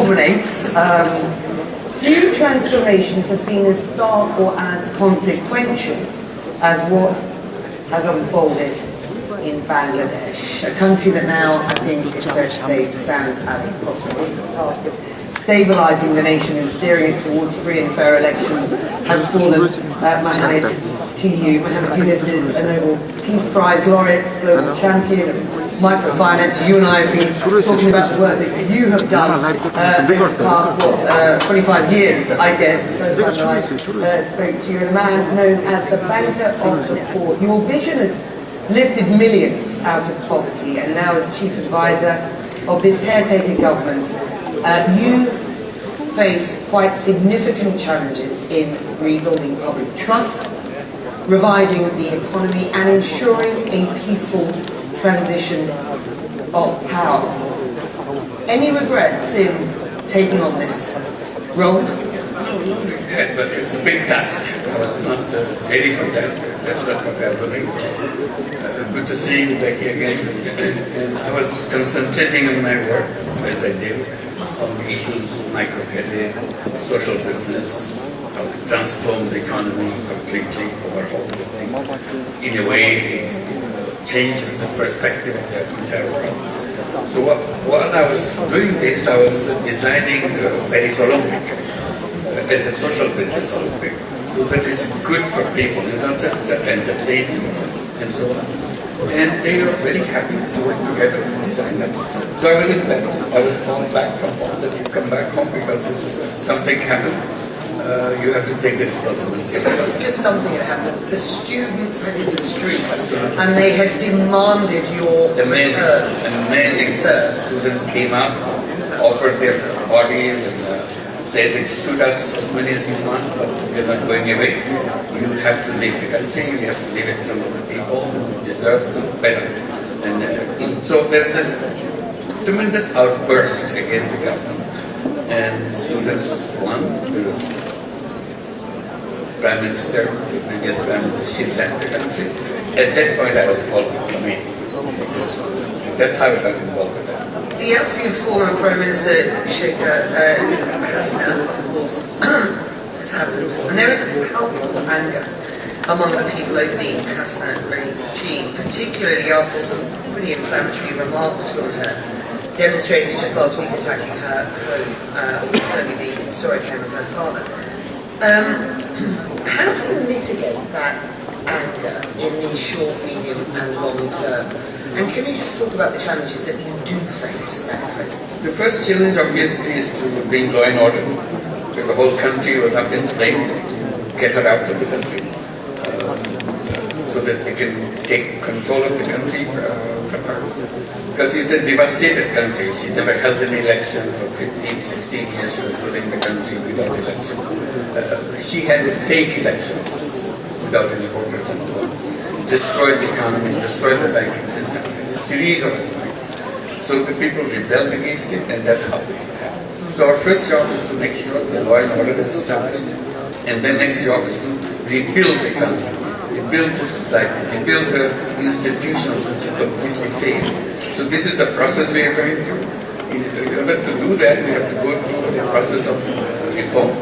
culminates. Few transformations have been as stark or as consequential as what has unfolded in Bangladesh, a country that now, I think it's fair to say, stands at the crossroads. The task of stabilising the nation and steering it towards free and fair elections has fallen, Mohammed, to you. Mohammed Yunus is a Nobel Peace Prize laureate, global champion of microfinance. You and I have been talking about the work that you have done over the past, 25 years, I guess. The first time I spoke to you, a man known as the banker of the poor. Your vision has lifted millions out of poverty, and now as chief advisor of this caretaker government, you face quite significant challenges in rebuilding public trust, reviving the economy, and ensuring a peaceful transition of power. Any regrets in taking on this role? No regret, but it's a big task. I was not ready for that. That's not what I'm looking for. Good to see you, Becky, again. And I was concentrating on my work, as I did, on the issues, microcredit, social business, how to transform the economy completely, overhaul the things. In a way, it changes the perspective of the entire world. So while I was doing this, I was designing the Paris Olympic as a social business Olympic. So that is good for people, it's not just entertaining and so on. And they are very happy to work together to design that. So I was in Paris. I was called back from home that you come back home because this is something happened. You have to take the responsibility. Just something had happened. The students had hit the streets and they had demanded your return. Amazing. Students came up, offered their bodies and said, shoot us as many as you want, but we're not going away. You have to leave the country, you have to leave it to the people who deserve better. And so there's a tremendous outburst against the government. And the students won. There was Prime Minister, the previous Prime Minister, she left the country. At that point I was called to come in, take the responsibility. That's how I got involved with that. The ousting of former Prime Minister Sheikh Hasina, of course, has happened. And there is a palpable anger among the people over the Hasina regime, particularly after some pretty inflammatory remarks from her. Demonstrators just last week attacking her home, certainly the historic home of her father. How do you mitigate that anger in the short, medium and long term? And can you just talk about the challenges that you do face at present? The first challenge obviously is to bring law and order. Because the whole country was up in flames, to get her out of the country. So that they can take control of the country from her. Because it's a devastated country. She never held an election for 15, 16 years. She was ruling the country without election. She had fake elections without any voters and so on. Destroyed the economy, destroyed the banking system, a series of things. So the people rebelled against it, and that's how it happened. So our first job is to make sure the law and order is established, and the next job is to rebuild the economy, rebuild the society, rebuild the institutions which have completely failed. So this is the process we are going through. In order to do that, we have to go through the process of reforms.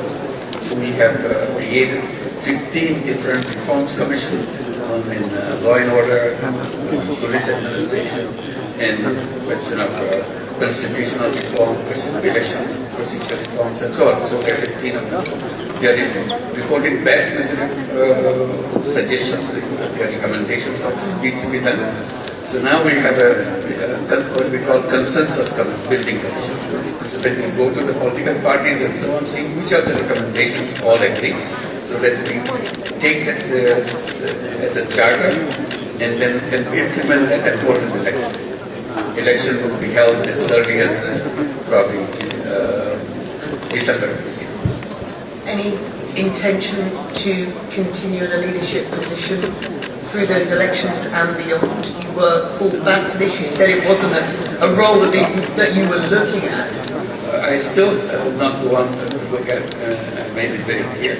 So we have created 15 different reforms commissions in law and order, police administration, and question of constitutional reform, question of election procedure reforms, and so on. So there are 15 of them. They are reporting back with suggestions, their recommendations, what needs to be done. So now we have what we call consensus building commission. So that we go to the political parties and so on, see which of the recommendations all agree, so that we take that as a charter and then implement that and hold an election. Election will be held as early as probably December of this year. Any intention to continue in a leadership position through those elections and beyond? You were called back for this. You said it wasn't a role that you were looking at. I still not the one to look at. I made it very clear.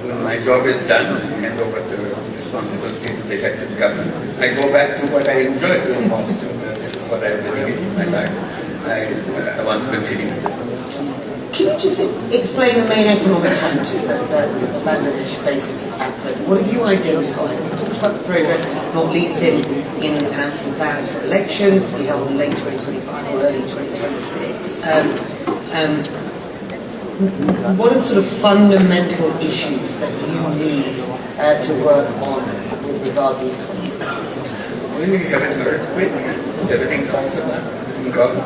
When my job is done, I hand over the responsibility to the elected government. I go back to what I enjoy doing most. This is what I've been doing in my life. I want to continue with it. Can you just explain the main economic challenges that Bangladesh faces at present? What have you identified? You talked about the progress, not least in announcing plans for elections to be held in late 2025 or early 2026. What are sort of fundamental issues that you need to work on with regard to the economy? When we have an earthquake, everything falls apart in Gaza.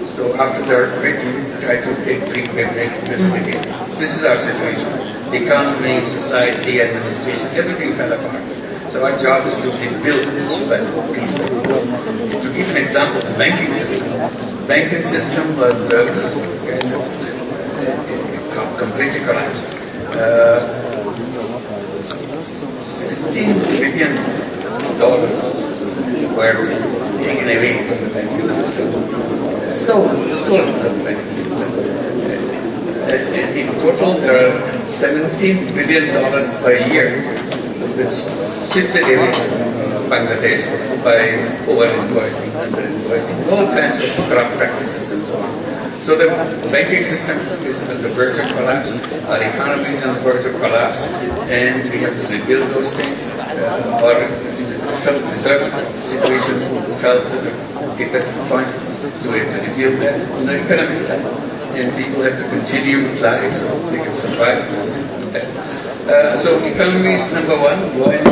So after the earthquake, you try to take break visibility. This is our situation. Economy, society, administration, everything fell apart. So our job is to rebuild piece by piece. To give an example, the banking system. Banking system was completely collapsed. $16 billion were taken away from the banking system. Stolen from the banking system. In total, there are $17 billion per year which shifted away from Bangladesh by over-invoicing, under-invoicing, all kinds of corrupt practices and so on. So the banking system is on the verge of collapse, our economy is on the verge of collapse, and we have to rebuild those things. Our reserve situation fell to the deepest point, so we have to rebuild that on the economic side. And people have to continue with life so they can survive that. So economy is number one, and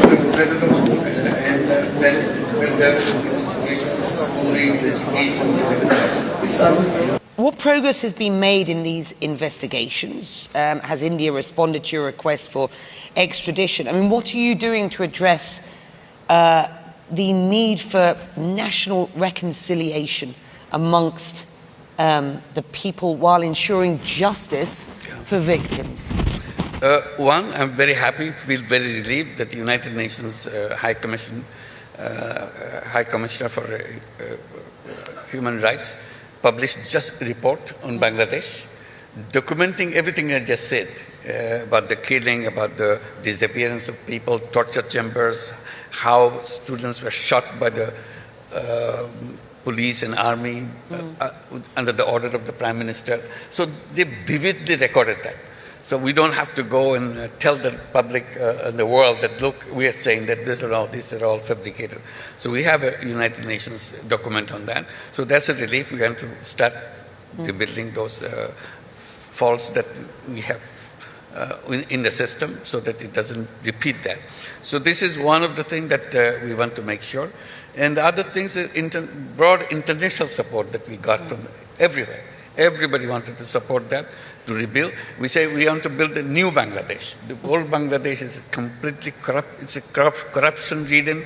then with the institutions, schooling, education, and everything else. What progress has been made in these investigations? Has India responded to your request for extradition? I mean, what are you doing to address the need for national reconciliation amongst the people while ensuring justice for victims? One, I'm very happy, feel very relieved that the United Nations High Commissioner for Human Rights published just a report on Bangladesh, documenting everything I just said about the killing, about the disappearance of people, torture chambers, how students were shot by the police and army under the order of the Prime Minister. So they vividly recorded that. So we don't have to go and tell the public and the world that, look, we are saying that these are all fabricated. So we have a United Nations document on that. So that's a relief. We have to start rebuilding those faults that we have in the system so that it doesn't repeat that. So this is one of the things that we want to make sure. And the other things is broad international support that we got from everywhere. Everybody wanted to support that, to rebuild. We say we want to build a new Bangladesh. The old Bangladesh is completely corrupt. It's a corruption-ridden,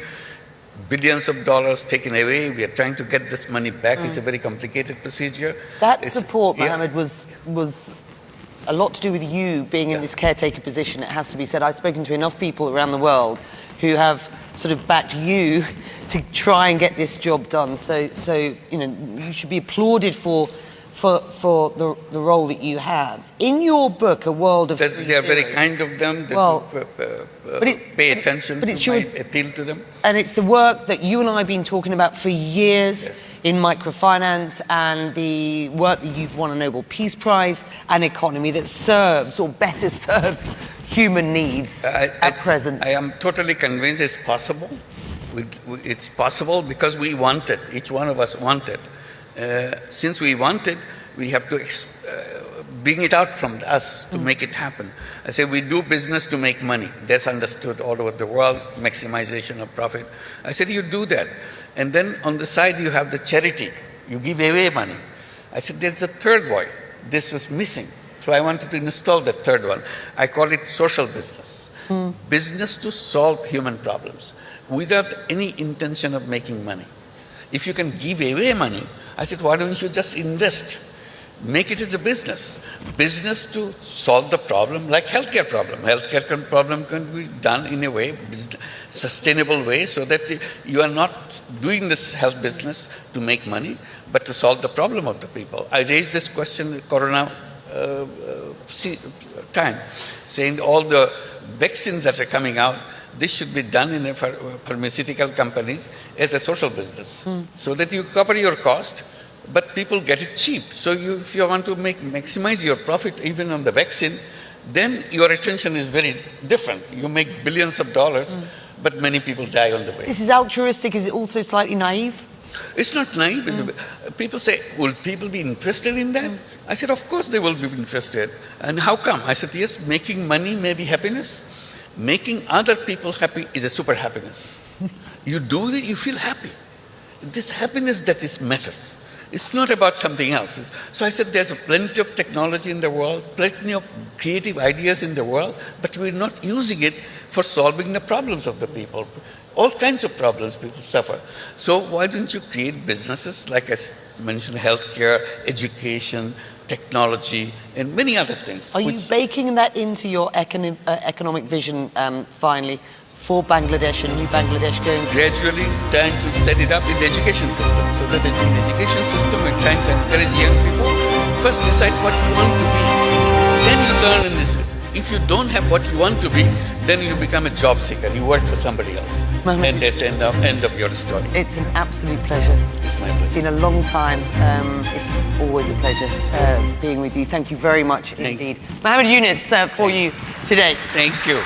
billions of dollars taken away. We are trying to get this money back. It's a very complicated procedure. That support, Mohammed, was a lot to do with you being in this caretaker position, it has to be said. I've spoken to enough people around the world who have sort of backed you to try and get this job done. So you know, you should be applauded for the role that you have. In your book, A World of Three They are very Zeros, kind of them. Pay attention to my appeal to them. And it's the work that you and I have been talking about for years in microfinance, and the work that you've won a Nobel Peace Prize, an economy that serves, or better serves, human needs at present. I am totally convinced it's possible. It's possible because we want it. Each one of us want it. Since we want it, we have to bring it out from us to make it happen. I say we do business to make money. That's understood all over the world, maximization of profit. I said you do that. And then on the side you have the charity. You give away money. I said there's a third way. This was missing. So I wanted to install the third one. I call it social business. Business to solve human problems without any intention of making money. If you can give away money, I said, why don't you just invest? Make it as a business. Business to solve the problem, like healthcare problem. Healthcare problem can be done in a way, sustainable way, so that you are not doing this health business to make money, but to solve the problem of the people. I raised this question in Corona time, saying all the vaccines that are coming out, this should be done in pharmaceutical companies as a social business, so that you cover your cost, but people get it cheap. So if you want to maximize your profit even on the vaccine, then your attention is very different. You make billions of dollars, but many people die on the way. This is altruistic. Is it also slightly naive? It's not naive. People say, will people be interested in that? I said, of course they will be interested. And how come? I said, yes, making money may be happiness. Making other people happy is a super happiness. You do it, you feel happy. This happiness that is matters. It's not about something else. So I said, there's plenty of technology in the world, plenty of creative ideas in the world, but we're not using it for solving the problems of the people. All kinds of problems people suffer. So why don't you create businesses, like I mentioned, healthcare, education, technology, and many other things. Are you baking that into your economic vision, finally, for Bangladesh and new Bangladesh going forward? Gradually trying to set it up in the education system, so that in the education system we're trying to encourage young people, first decide what you want to be, then you learn in this. If you don't have what you want to be, then you become a job seeker, you work for somebody else. And that's the end of your story. It's an absolute pleasure. It's my pleasure. It's been a long time. It's always a pleasure being with you. Thank you very much indeed. Mohammed Yunus for you today. Thank you.